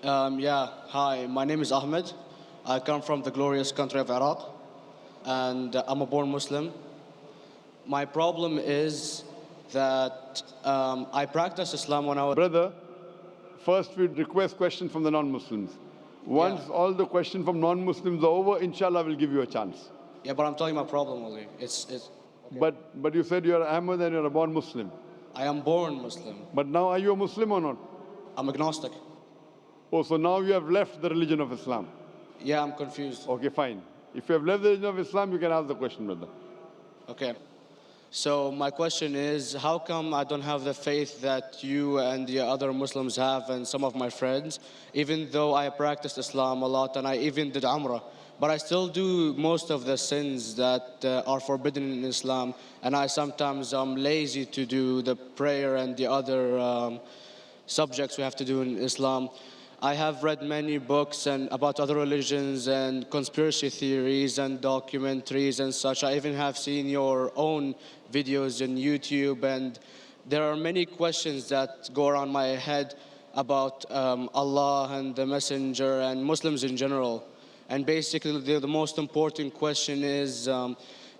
Yeah, hi, my name is Ahmed. I come from the glorious country of Iraq, and I'm a born Muslim. My problem is that I practiced Islam when I was. Brother, first we'd request questions from the non-Muslims. Yeah, Once all the questions from non-Muslims are over, inshallah, we'll give you a chance. yeah, but I'm telling you my problem only. It's okay. But you said you're Ahmed and you're a born Muslim. I am born Muslim. But now are you a Muslim or not? I'm agnostic. Oh, so now you have left the religion of Islam. Yeah, I'm confused. Okay, fine. If you have left the religion of Islam, you can ask the question, brother. Okay. So my question is, how come I don't have the faith that you and the other Muslims have and some of my friends, even though I practiced Islam a lot and I even did Umrah, but I still do most of the sins that are forbidden in Islam, and I sometimes am lazy to do the prayer and the other subjects we have to do in Islam. I have read many books and about other religions and conspiracy theories and documentaries and such. I even have seen your own videos on YouTube, and there are many questions that go around my head about Allah and the Messenger and Muslims in general. And basically, the most important question is,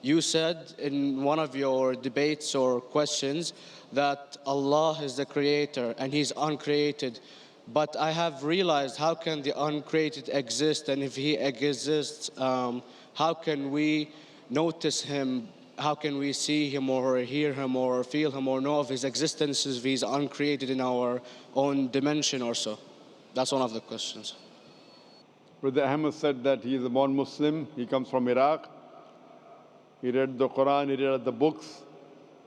you said in one of your debates or questions that Allah is the creator and He's uncreated. But I have realized, how can the uncreated exist? And if He exists, how can we notice Him? How can we see Him or hear Him or feel Him or know of His existence if He's uncreated in our own dimension or so? That's one of the questions. Brother Ahmed said that he is a born Muslim. He comes from Iraq. He read the Quran, he read the books,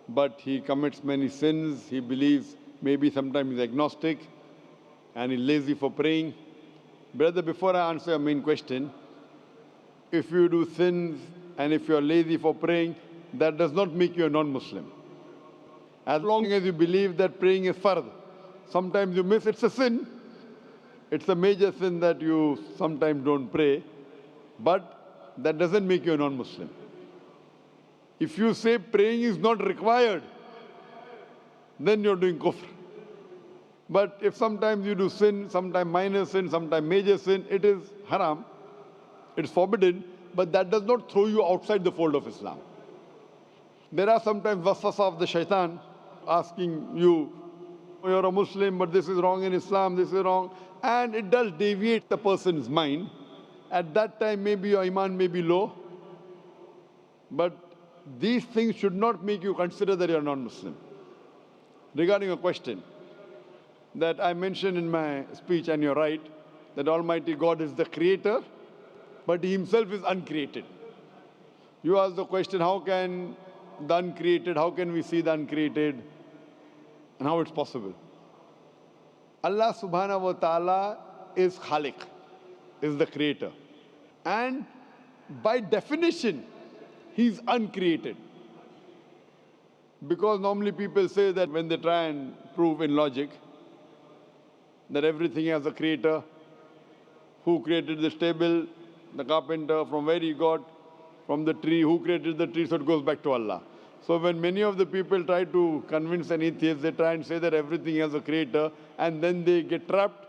but he commits many sins. He believes maybe sometimes he's agnostic and he's lazy for praying. Brother, before I answer your main question, if you do sins and if you're lazy for praying, that does not make you a non-Muslim. As long as you believe that praying is fard, sometimes you miss, it's a sin. It's a major sin that you sometimes don't pray, but that doesn't make you a non-Muslim. If you say praying is not required, then you're doing kufr. But if sometimes you do sin, sometimes minor sin, sometimes major sin, it is haram, it's forbidden, but that does not throw you outside the fold of Islam. There are sometimes waswasa of the shaitan asking you, you're a Muslim, but this is wrong in Islam, this is wrong. And it does deviate the person's mind. At that time, maybe your iman may be low. But these things should not make you consider that you're non-Muslim. Regarding a question that I mentioned in my speech, and you're right, that Almighty God is the creator, but He Himself is uncreated. You asked the question, how can the uncreated, how can we see the uncreated, and how it's possible? Allah subhanahu wa ta'ala is Khaliq, is the creator. And by definition, He's uncreated. Because normally people say that when they try and prove in logic that everything has a creator, who created this table, the carpenter, from where he got, from the tree, who created the tree, so it goes back to Allah. So when many of the people try to convince an atheist, they try and say that everything has a creator, and then they get trapped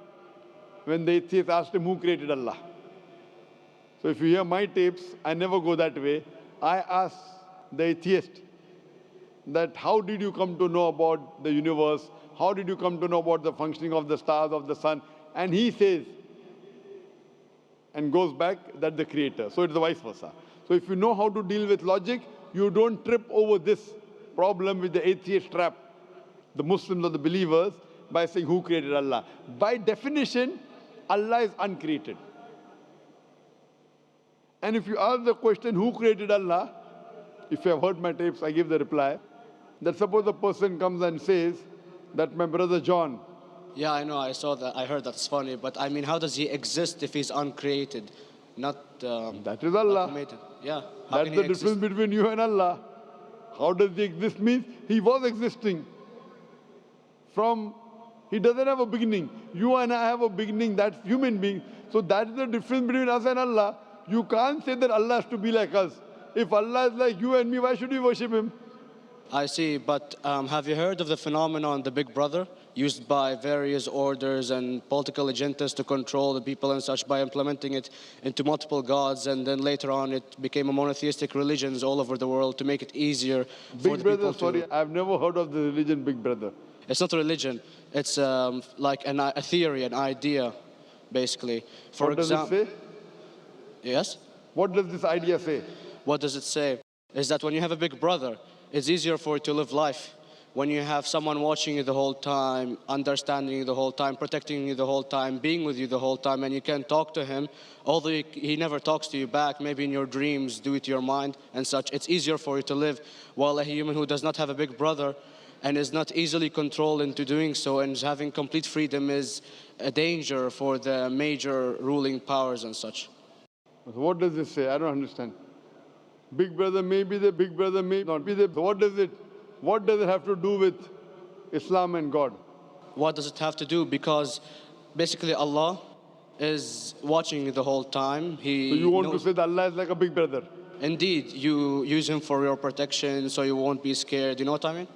when the atheist asks him who created Allah. So if you hear my tapes, I never go that way. I ask the atheist that how did you come to know about the universe? How did you come to know about the functioning of the stars, of the sun? And he says, and goes back, that the creator. So it's the vice versa. So if you know how to deal with logic, you don't trip over this problem with the atheist trap, the Muslims or the believers, by saying who created Allah. By definition, Allah is uncreated. And if you ask the question, who created Allah? If you have heard my tapes, I give the reply, that suppose a person comes and says that my brother John. Yeah, I know, I saw that, I heard that's funny, but I mean, how does he exist if he's uncreated? Not that is Allah. automated. Yeah. That's the difference between you and Allah. How does he exist? Means he was existing. He doesn't have a beginning. You and I have a beginning, that's human being. So that's the difference between us and Allah. You can't say that Allah has to be like us. If Allah is like you and me, why should we worship Him? I see, but have you heard of the phenomenon, the Big Brother? used by various orders and political agendas to control the people and such by implementing it into multiple gods. And then later on, it became a monotheistic religions all over the world to make it easier for Big the Brother, people sorry, to. I've never heard of the religion Big Brother. It's not a religion. It's like a theory, an idea, basically. For What does it example, say? yes. What does this idea say? What does it say? Is that when you have a big brother, it's easier for you to live life. When you have someone watching you the whole time, understanding you the whole time, protecting you the whole time, being with you the whole time, and you can talk to him, although he never talks to you back, maybe in your dreams, due to your mind and such, it's easier for you to live. While a human who does not have a big brother and is not easily controlled into doing so and is having complete freedom is a danger for the major ruling powers and such. So what does this say? I don't understand. Big Brother may be the Big Brother may not be the. So what does it have to do with Islam and God? What does it have to do? Because basically Allah is watching you the whole time. He So you want to knows. say that Allah is like a Big Brother? Indeed, you use him for your protection so you won't be scared. You know what I mean?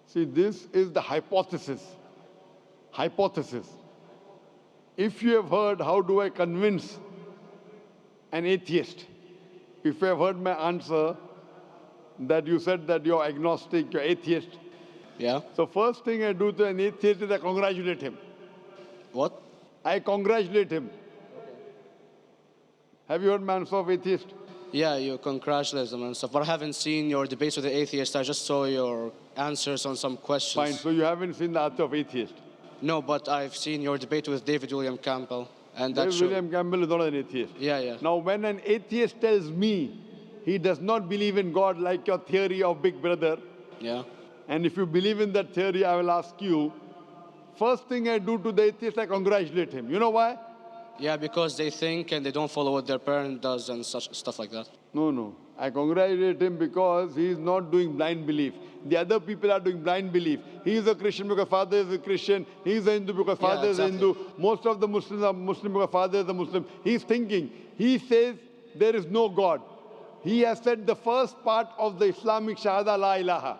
See, this is the hypothesis. Hypothesis. If you have heard, how do I convince an atheist? If you have heard my answer, that you said that you're agnostic, you're atheist. Yeah. So first thing I do to an atheist is I congratulate him. What? I congratulate him. Have you heard my answer of atheist? Yeah, you congratulate them and stuff. But I haven't seen your debates with the atheist. I just saw your answers on some questions. Fine, so you haven't seen the answer of atheist. No, but I've seen your debate with David William Campbell. And that showed. William Campbell is not an atheist. Yeah, yeah. Now, when an atheist tells me he does not believe in God like your theory of Big Brother, Yeah. and if you believe in that theory, I will ask you, first thing I do to the atheist, I congratulate him. You know why? Yeah, because they think and they don't follow what their parent does and such stuff like that. No. I congratulate him because he is not doing blind belief. The other people are doing blind belief. He is a Christian because father is a Christian. He is a Hindu because father is a exactly. Hindu. Most of the Muslims are Muslim because father is a Muslim. He is thinking. He says there is no God. He has said the first part of the Islamic Shahada, La ilaha.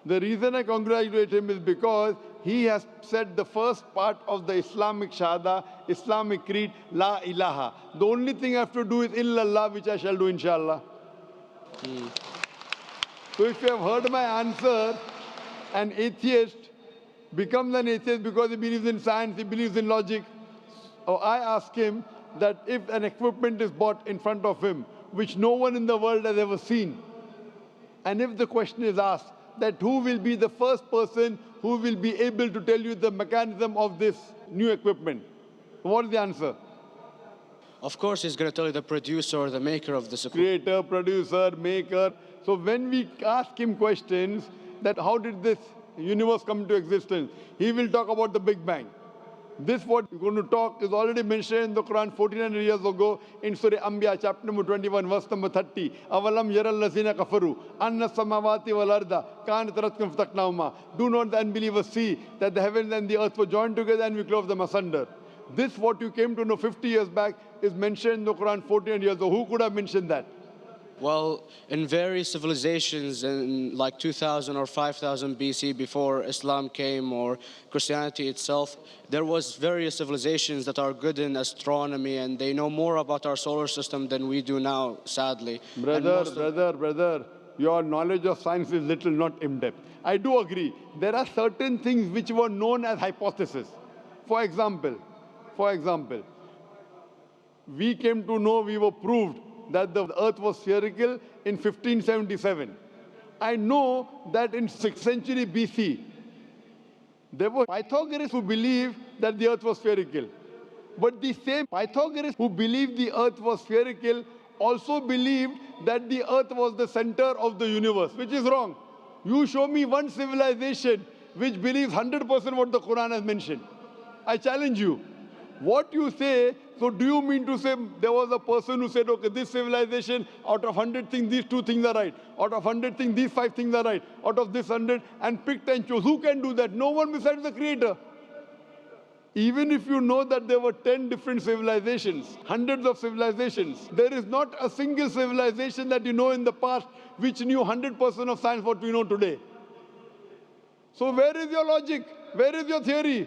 The reason I congratulate him is because he has said the first part of the Islamic Shahada, Islamic creed, La ilaha. The only thing I have to do is illallah, which I shall do inshallah. So if you have heard my answer, an atheist becomes an atheist because he believes in science, he believes in logic. Or I ask him that if an equipment is bought in front of him, which no one in the world has ever seen, and if the question is asked that who will be the first person who will be able to tell you the mechanism of this new equipment, what is the answer? Of course, he's going to tell you the producer or the maker of this equipment. Creator, producer, maker. So when we ask him questions that how did this universe come into existence, he will talk about the Big Bang. This what we're going to talk is already mentioned in the Quran 1400 years ago in Surah Anbiya chapter number 21 verse number 30. Avalam yaral lazina kafaru anna samawati wal arda kanat ratkum fataknahuma. Do not the unbelievers see that the heavens and the earth were joined together and we clove them asunder. This what you came to know 50 years back is mentioned in the Quran 1400 years ago. Who could have mentioned that? Well, in various civilizations in like 2000 or 5000 BC before Islam came or Christianity itself, there was various civilizations that are good in astronomy and they know more about our solar system than we do now, sadly. And Brother, your knowledge of science is little, not in-depth. I do agree. There are certain things which were known as hypotheses. For example, we came to know, we were proved that the earth was spherical in 1577. I know that in 6th century BC, there were Pythagoras who believed that the earth was spherical. But the same Pythagoras who believed the earth was spherical also believed that the earth was the center of the universe, which is wrong. You show me one civilization which believes 100% what the Quran has mentioned. I challenge you. What you say, so do you mean to say there was a person who said, okay, this civilization, out of 100 things, these 2 things are right. Out of 100 things, these 5 things are right. Out of this 100, and picked and chose. Who can do that? No one besides the Creator. Even if you know that there were 10 different civilizations, hundreds of civilizations, there is not a single civilization that you know in the past which knew 100% of science what we know today. So where is your logic? Where is your theory?